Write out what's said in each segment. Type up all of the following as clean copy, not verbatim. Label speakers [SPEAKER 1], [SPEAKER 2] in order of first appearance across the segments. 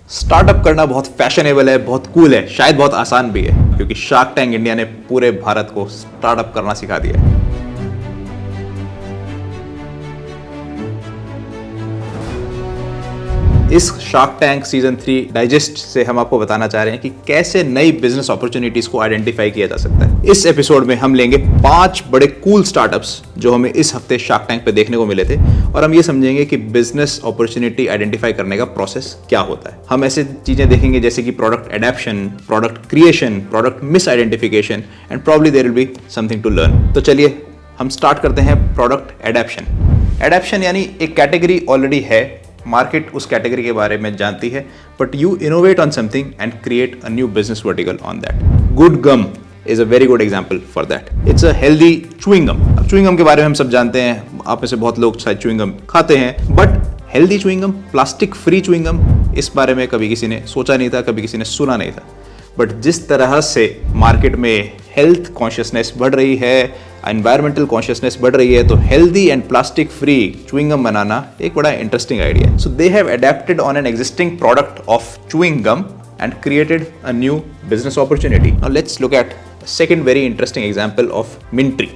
[SPEAKER 1] Startup करना बहुत fashionable है, बहुत कूल है, शायद बहुत आसान भी है, क्योंकि शार्क टैंक इंडिया ने पूरे भारत को स्टार्टअप करना सिखा दिया है। इस शार्क टैंक सीजन 3 डाइजेस्ट से हम आपको बताना चाह रहे हैं कि कैसे नई बिजनेस अपॉर्चुनिटीज को आइडेंटिफाई किया जा सकता है। इस एपिसोड में हम लेंगे 5 बड़े कूल स्टार्टअप्स जो हमें इस हफ्ते शार्क टैंक पे देखने को मिले थे, और हम ये समझेंगे कि बिजनेस अपॉर्चुनिटी आइडेंटिफाई करने का प्रोसेस क्या होता है। हम ऐसे चीजें देखेंगे जैसे कि product adoption, product creation, product misidentification, and probably there will be something to learn. तो चलिए हम स्टार्ट करते हैं प्रोडक्ट एडेप्शन। एडेप्शन यानी एक कैटेगरी ऑलरेडी है, मार्केट उस कैटेगरी के बारे में जानती है, but you innovate on something and create a new business vertical on that. Good gum is a very good example for that. It's a healthy chewing gum. अब chewing गम के बारे में हम सब जानते हैं, आप में से बहुत लोग शायद च्युइंग गम खाते हैं, but healthy chewing gum, plastic free chewing gum, इस बारे में कभी किसी ने सोचा नहीं था, कभी किसी ने सुना नहीं था। बट जिस तरह से मार्केट में हेल्थ कॉन्शियसनेस बढ़ रही है, एनवायरमेंटल कॉन्शियसनेस बढ़ रही है, तो healthy and plastic free chewing gum बनाना एक बड़ा इंटरेस्टिंग आइडिया है। So they have adapted on an existing product of chewing gum and created a new business opportunity. Now let's look at a second very interesting example of Mintree.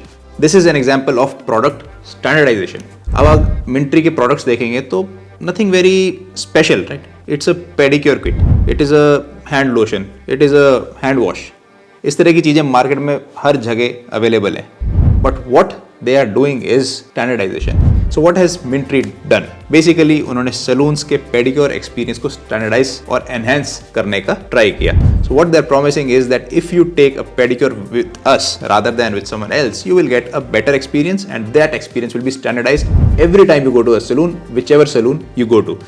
[SPEAKER 1] This is an example of product standardization. अब आप Mintree के products देखेंगे तो nothing very special, right? It's a pedicure kit, it is a hand lotion, it is a hand wash. इस तरह की चीजें market में हर जगह अवेलेबल है, but what they are doing is standardization. So what has Mintree done? Basically उन्होंने salons के pedicure experience को स्टैंडर्डाइज और एनहेंस करने का ट्राई किया. So what they're promising is that if you take a pedicure with us rather than with someone else, you will get a better experience, and that experience will be standardized every time you go to a saloon, whichever saloon you go to.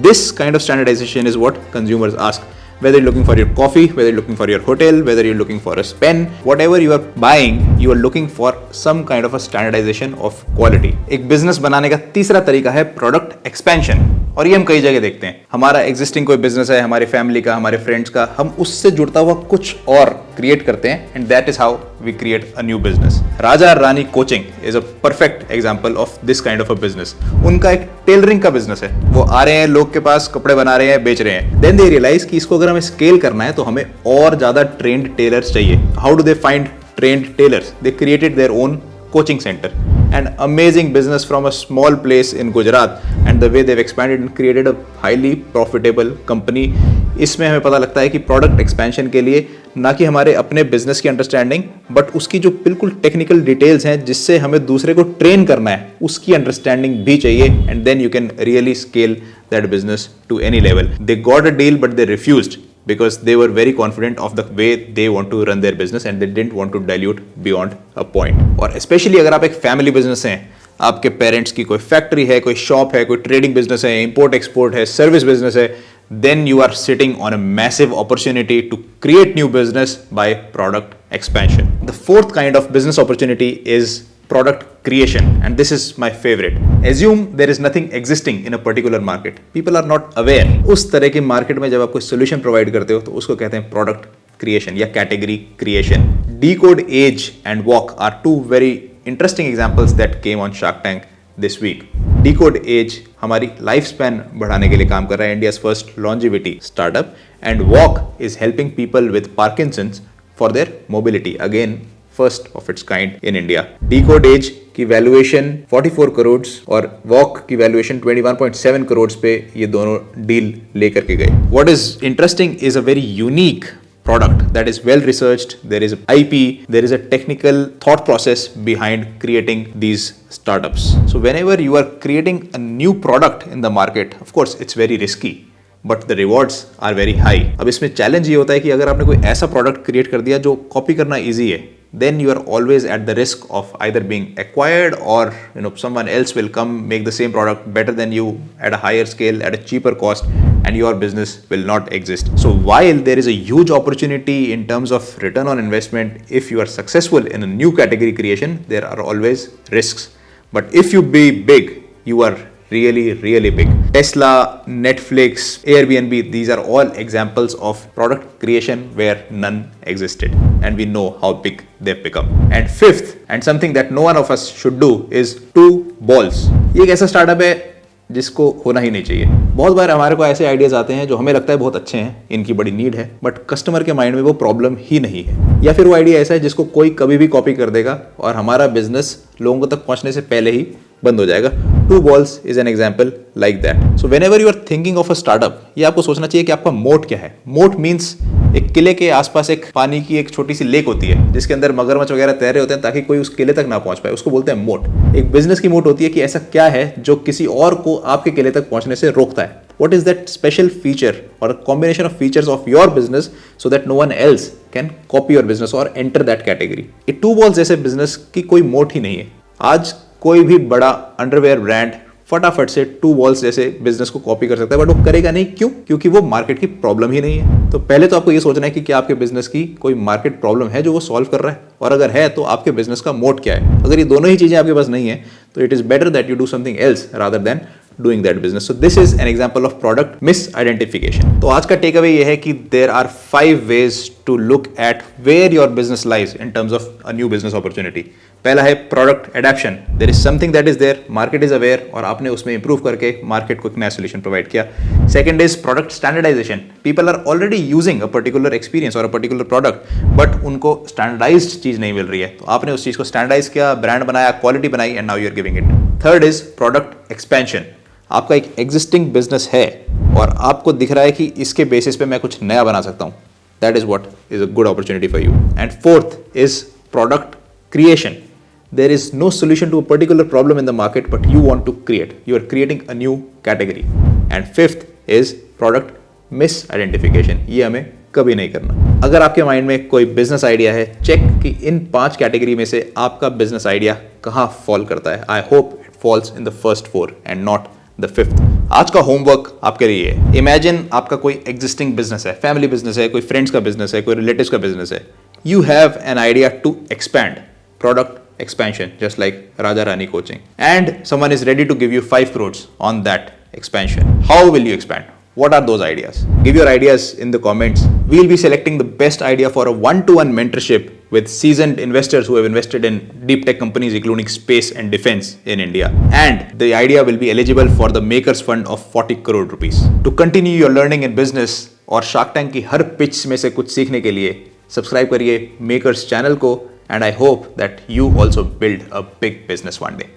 [SPEAKER 1] This kind of standardization is what consumers ask. Whether you're looking for your coffee, whether you're looking for your hotel, whether you're looking for a pen, whatever you are buying, you are looking for some kind of a standardization of quality. एक business बनाने का तीसरा तरीका है product expansion, और ये हम कई जगह देखते हैं. हमारा एग्जिस्टिंग कोई बिजनेस है, हमारी फैमिली का, हमारे फ्रेंड्स का, हम उससे जुड़ता हुआ कुछ और क्रिएट करते हैं, and that is how we create a new business. Raja Rani coaching is a perfect example of this kind of a business. उनका एक टेलरिंग का बिजनेस है. वो आ रहे हैं लोग के पास, कपड़े बना रहे हैं, बेच रहे हैं. देन दे रियलाइज कि इसको अगर हमें स्केल करना है तो हमें और ज्यादा ट्रेंड टेलर्स चाहिए. How do they find trained tailors? They created their own coaching center. An amazing business from a small place in Gujarat, and the way they've expanded and created a highly profitable company. इसमें हमें पता लगता है कि product expansion के लिए ना कि हमारे अपने बिजनेस की अंडरस्टैंडिंग, बट उसकी जो बिल्कुल टेक्निकल डिटेल्स हैं जिससे हमें दूसरे को ट्रेन करना है, उसकी अंडरस्टैंडिंग भी चाहिए, and then you can really scale that business to any level. They got a deal but they refused because they were very confident of the way they want to run their business, and they didn't want to dilute beyond a point. और especially अगर आप एक family business हैं, आपके parents की कोई factory है, कोई शॉप है, कोई ट्रेडिंग बिजनेस है, इंपोर्ट एक्सपोर्ट है, सर्विस बिजनेस है, then you are sitting on a massive opportunity to create new business by product expansion. The fourth kind of business opportunity is product creation, and this is my favorite. Assume there is nothing existing in a particular market. People are not aware. उस तरह के market में जब आप कोई solution provide करते हो तो उसको कहते हैं प्रोडक्ट क्रिएशन या category creation. Decode Age and Walk are two very interesting examples that came on Shark Tank this week. Decode Age हमारी लाइफ स्पैन बढ़ाने के लिए काम कर रहा है, India's first longevity startup, and Walk is helping people with Parkinson's for their mobility. Again, first of its kind in India. Decode Age की valuation 44 crore और Walk की वैल्यूएशन 21.7 करोड़ पे ये दोनों डील लेकर के गए. What is interesting is a very unique product that is well researched. There is IP, there is a technical thought process behind creating these startups. So whenever you are creating a new product in the market, of course it's very risky, but the rewards are very high. अब इसमें challenge ये होता है कि अगर आपने कोई ऐसा प्रोडक्ट क्रिएट कर दिया जो कॉपी करना ईजी है, then you are always at the risk of either being acquired, or someone else will come make the same product better than you at a higher scale at a cheaper cost, and your business will not exist. So while there is a huge opportunity in terms of return on investment if you are successful in a new category creation, there are always risks. But if you be big, you are really big. Tesla, Netflix, Airbnb, these are all examples of product creation where none existed, and we know how big they've become. And fifth, and something that no one of us should do, is two balls. ये एक ऐसा startup है जिसको होना ही नहीं चाहिए। बहुत बार हमारे को ऐसे आइडियाज आते हैं जो हमें लगता है बहुत अच्छे हैं, इनकी बड़ी नीड है, बट कस्टमर के माइंड में वो प्रॉब्लम ही नहीं है, या फिर वो आइडिया ऐसा है जिसको कोई कभी भी कॉपी कर देगा और हमारा बिजनेस लोगों तक पहुंचने से पहले ही बंद हो जाएगा। Two balls is an example like that. So whenever you are thinking of a startup, ये आपको सोचना चाहिए कि आपका मोट क्या है। मोट मीन्स एक किले के आसपास एक पानी की एक छोटी सी लेक होती है जिसके अंदर मगरमच्छ वगैरह तैर रहे होते हैं ताकि कोई उस किले तक ना पहुंच पाए, उसको बोलते हैं मोट। एक बिजनेस की मोट होती है कि ऐसा क्या है जो किसी और को आपके किले तक पहुंचने से रोकता है। What is that special feature or a combination of features of your business so that no one else can copy your business or enter that category? ये टू बॉल्स जैसे बिजनेस की कोई मोट ही नहीं है। आज कोई भी बड़ा अंडरवेयर ब्रांड फटाफट से टू बॉल्स जैसे बिजनेस को कॉपी कर सकता है, बट वो करेगा नहीं। क्यों? क्योंकि वो मार्केट की प्रॉब्लम ही नहीं है। तो पहले तो आपको ये सोचना है कि क्या आपके बिजनेस की कोई मार्केट प्रॉब्लम है जो वो सॉल्व कर रहा है, और अगर है तो आपके बिजनेस का मोट क्या है। अगर ये दोनों ही चीजें आपके पास नहीं है तो it is better that you do something else rather than doing that business. So this is an example of product misidentification. तो आज का टेक अवे ये है कि there are 5 ways to look at where your business lies in terms of a new business opportunity. पहला है product adaptation. There is something that is there, market is aware, और आपने उसमें improve करके market को एक नया solution provide किया. Second is product standardization. People are already using a particular experience or a particular product, but उनको standardized चीज नहीं मिल रही है, तो आपने उस चीज को standardize किया, brand बनाया, quality बनाई, and now you are giving it. Third is product expansion. आपका एक एग्जिस्टिंग बिजनेस है और आपको दिख रहा है कि इसके बेसिस पे मैं कुछ नया बना सकता हूं। That is what is a good opportunity for you. And fourth is product creation. There is no solution to a particular problem in the market, but you want to create, you are creating a new category. And fifth is product misidentification. ये हमें कभी नहीं करना। अगर आपके mind में कोई business idea है, चेक कि इन 5 कैटेगरी में से आपका बिजनेस आइडिया कहां फॉल करता है। I hope it falls in the first 4 and not the 5th। आज का होमवर्क आपके लिए है। इमेजिन आपका कोई एग्जिस्टिंग बिजनेस है, फैमिली बिजनेस है, कोई फ्रेंड्स का बिजनेस है, कोई रिलेटिव्स का बिजनेस है। You have an idea to expand, product expansion, just like Raja Rani coaching, and someone is ready to give you 5 crores on that expansion. How will you expand? What are those ideas? Give your ideas in the comments. We'll be selecting the best idea for a one-to-one mentorship with seasoned investors who have invested in deep tech companies including space and defense in India. And the idea will be eligible for the Makers Fund of 40 crore rupees. To continue your learning in business और Shark Tank की हर pitch में से कुछ सीखने के लिए subscribe करिए Makers channel को, and I hope that you also build a big business one day.